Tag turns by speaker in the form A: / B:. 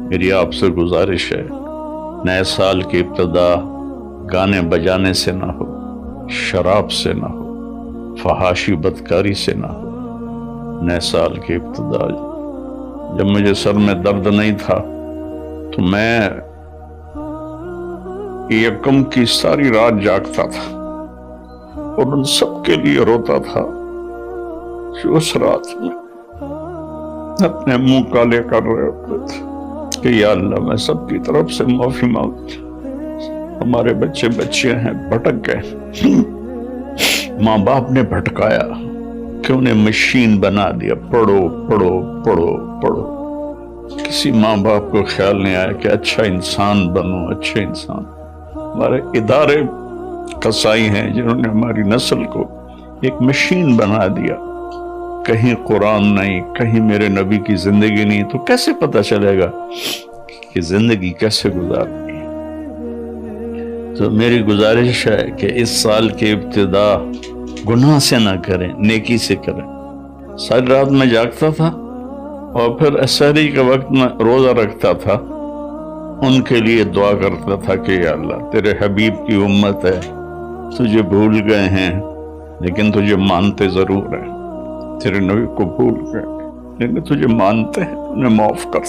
A: میری آپ سے گزارش ہے، نئے سال کی ابتدا گانے بجانے سے نہ ہو، شراب سے نہ ہو، فحاشی بدکاری سے نہ ہو۔ نئے سال کی ابتدا جب مجھے سر میں درد نہیں تھا تو میں یکم کی ساری رات جاگتا تھا اور ان سب کے لیے روتا تھا جو اس رات میں اپنے منہ کالے کر رہے ہوتے تھے کہ یا اللہ میں سب کی طرف سے معافی مانگتا، ہمارے بچے بچے ہیں بھٹک گئے، ماں باپ نے بھٹکایا کہ انہیں مشین بنا دیا، پڑھو پڑھو پڑھو پڑھو۔ کسی ماں باپ کو خیال نہیں آیا کہ اچھا انسان بنو، اچھے انسان۔ ہمارے ادارے قصائی ہیں جنہوں نے ہماری نسل کو ایک مشین بنا دیا، کہیں قرآن نہیں، کہیں میرے نبی کی زندگی نہیں، تو کیسے پتہ چلے گا کہ زندگی کیسے گزارنی ہے؟ تو میری گزارش ہے کہ اس سال کی ابتدا گناہ سے نہ کریں، نیکی سے کریں۔ ساری رات میں جاگتا تھا اور پھر سحری کے وقت میں روزہ رکھتا تھا، ان کے لیے دعا کرتا تھا کہ یا اللہ تیرے حبیب کی امت ہے، تجھے بھول گئے ہیں لیکن تجھے مانتے ضرور ہیں، تیرے نبی کو بھول گئے لیکن تجھے مانتے ہیں، انہیں معاف کر۔